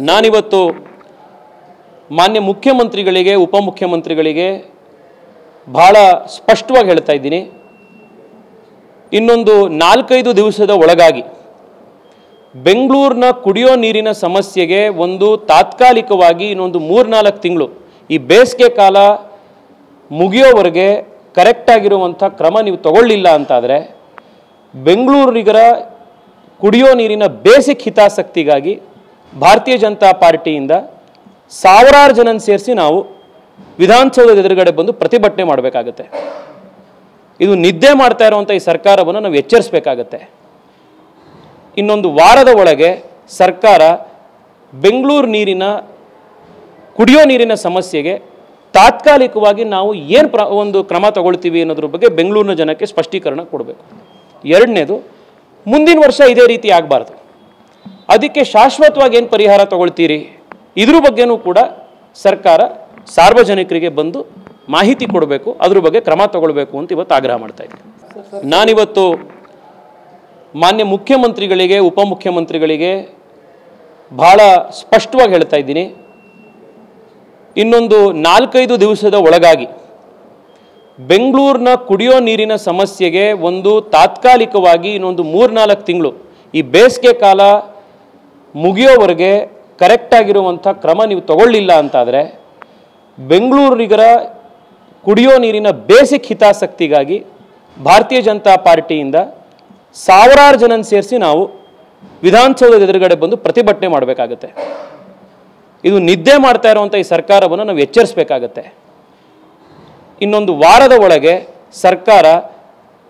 ನಾನಿವತ್ತು ಮಾನ್ಯ ಮುಖ್ಯಮಂತ್ರಿಗಳಿಗೆ ಉಪಮುಖ್ಯಮಂತ್ರಿಗಳಿಗೆ ಬಹಳ ಸ್ಪಷ್ಟವಾಗಿ ಹೇಳ್ತಾ ಇದ್ದೀನಿ, ಇನ್ನೊಂದು 4-5 ದಿವಸದ ಒಳಗಾಗಿ ಬೆಂಗಳೂರಿನ ಕುಡಿಯೋ ನೀರಿನ ಸಮಸ್ಯೆಗೆ ಒಂದು ತಾತ್ಕಾಲಿಕವಾಗಿ ಇನ್ನೊಂದು 3-4 ತಿಂಗಳು ಈ ಬೇಸಿಗೆ ಕಾಲ ಮುಗಿಯೋವರೆಗೆ ಕರೆಕ್ಟಾಗಿರುವಂಥ ಕ್ರಮ ನೀವು ತಗೊಳ್ಳಿಲ್ಲ ಅಂತಾದರೆ ಬೆಂಗಳೂರಿಗರ ಕುಡಿಯೋ ನೀರಿನ ಬೇಸಿಕ್ ಹಿತಾಸಕ್ತಿಗಾಗಿ ಭಾರತೀಯ ಜನತಾ ಪಾರ್ಟಿಯಿಂದ ಸಾವಿರಾರು ಜನ ಸೇರಿಸಿ ನಾವು ವಿಧಾನಸೌಧದ ಎದುರುಗಡೆ ಬಂದು ಪ್ರತಿಭಟನೆ ಮಾಡಬೇಕಾಗತ್ತೆ. ಇದು ನಿದ್ದೆ ಮಾಡ್ತಾ ಇರುವಂಥ ಈ ಸರ್ಕಾರವನ್ನು ನಾವು ಎಚ್ಚರಿಸಬೇಕಾಗತ್ತೆ. ಇನ್ನೊಂದು ವಾರದ ಒಳಗೆ ಸರ್ಕಾರ ಬೆಂಗಳೂರು ನೀರಿನ ಕುಡಿಯೋ ನೀರಿನ ಸಮಸ್ಯೆಗೆ ತಾತ್ಕಾಲಿಕವಾಗಿ ನಾವು ಏನು ಒಂದು ಕ್ರಮ ತಗೊಳ್ತೀವಿ ಅನ್ನೋದ್ರ ಬಗ್ಗೆ ಬೆಂಗಳೂರಿನ ಜನಕ್ಕೆ ಸ್ಪಷ್ಟೀಕರಣ ಕೊಡಬೇಕು. ಎರಡನೇದು, ಮುಂದಿನ ವರ್ಷ ಇದೇ ರೀತಿ ಆಗಬಾರ್ದು, ಅದಕ್ಕೆ ಶಾಶ್ವತವಾಗಿ ಏನು ಪರಿಹಾರ ತಗೊಳ್ತೀರಿ ಇದ್ರ ಬಗ್ಗೆನೂ ಕೂಡ ಸರ್ಕಾರ ಸಾರ್ವಜನಿಕರಿಗೆ ಬಂದು ಮಾಹಿತಿ ಕೊಡಬೇಕು, ಅದ್ರ ಬಗ್ಗೆ ಕ್ರಮ ತಗೊಳ್ಬೇಕು ಅಂತ ಇವತ್ತು ಆಗ್ರಹ ಮಾಡ್ತಾ ಇದ್ದೀನಿ. ನಾನಿವತ್ತು ಮಾನ್ಯ ಮುಖ್ಯಮಂತ್ರಿಗಳಿಗೆ ಉಪಮುಖ್ಯಮಂತ್ರಿಗಳಿಗೆ ಬಹಳ ಸ್ಪಷ್ಟವಾಗಿ ಹೇಳ್ತಾ ಇದ್ದೀನಿ, ಇನ್ನೊಂದು 4-5 ದಿವಸದ ಒಳಗಾಗಿ ಬೆಂಗಳೂರಿನ ಕುಡಿಯೋ ನೀರಿನ ಸಮಸ್ಯೆಗೆ ಒಂದು ತಾತ್ಕಾಲಿಕವಾಗಿ ಇನ್ನೊಂದು 3-4 ತಿಂಗಳು ಈ ಬೇಸಿಗೆ ಕಾಲ ಮುಗಿಯೋವರೆಗೆ ಕರೆಕ್ಟಾಗಿರುವಂಥ ಕ್ರಮ ನೀವು ತಗೊಳ್ಳಿಲ್ಲ ಅಂತಾದರೆ ಬೆಂಗಳೂರಿಗರ ಕುಡಿಯೋ ನೀರಿನ ಬೇಸಿಕ್ ಹಿತಾಸಕ್ತಿಗಾಗಿ ಭಾರತೀಯ ಜನತಾ ಪಾರ್ಟಿಯಿಂದ ಸಾವಿರಾರು ಜನ ಸೇರಿಸಿ ನಾವು ವಿಧಾನಸೌಧದ ಎದುರುಗಡೆ ಬಂದು ಪ್ರತಿಭಟನೆ ಮಾಡಬೇಕಾಗತ್ತೆ. ಇದು ನಿದ್ದೆ ಮಾಡ್ತಾ ಇರುವಂಥ ಈ ಸರ್ಕಾರವನ್ನು ನಾವು ಎಚ್ಚರಿಸಬೇಕಾಗತ್ತೆ. ಇನ್ನೊಂದು ವಾರದ ಒಳಗೆ ಸರ್ಕಾರ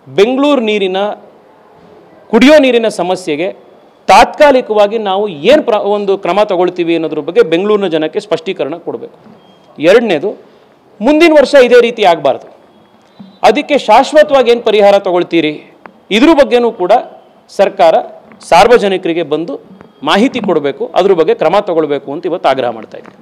ಬೆಂಗಳೂರು ನೀರಿನ ಕುಡಿಯೋ ನೀರಿನ ಸಮಸ್ಯೆಗೆ ತಾತ್ಕಾಲಿಕವಾಗಿ ನಾವು ಏನು ಒಂದು ಕ್ರಮ ತಗೊಳ್ತೀವಿ ಅನ್ನೋದ್ರ ಬಗ್ಗೆ ಬೆಂಗಳೂರಿನ ಜನಕ್ಕೆ ಸ್ಪಷ್ಟೀಕರಣ ಕೊಡಬೇಕು. ಎರಡನೇದು, ಮುಂದಿನ ವರ್ಷ ಇದೇ ರೀತಿ ಆಗಬಾರ್ದು, ಅದಕ್ಕೆ ಶಾಶ್ವತವಾಗಿ ಏನು ಪರಿಹಾರ ತಗೊಳ್ತೀರಿ ಇದ್ರ ಬಗ್ಗೆನೂ ಕೂಡ ಸರ್ಕಾರ ಸಾರ್ವಜನಿಕರಿಗೆ ಬಂದು ಮಾಹಿತಿ ಕೊಡಬೇಕು, ಅದ್ರ ಬಗ್ಗೆ ಕ್ರಮ ತಗೊಳ್ಬೇಕು ಅಂತ ಇವತ್ತು ಆಗ್ರಹ ಮಾಡ್ತಾ ಇದ್ದೀನಿ.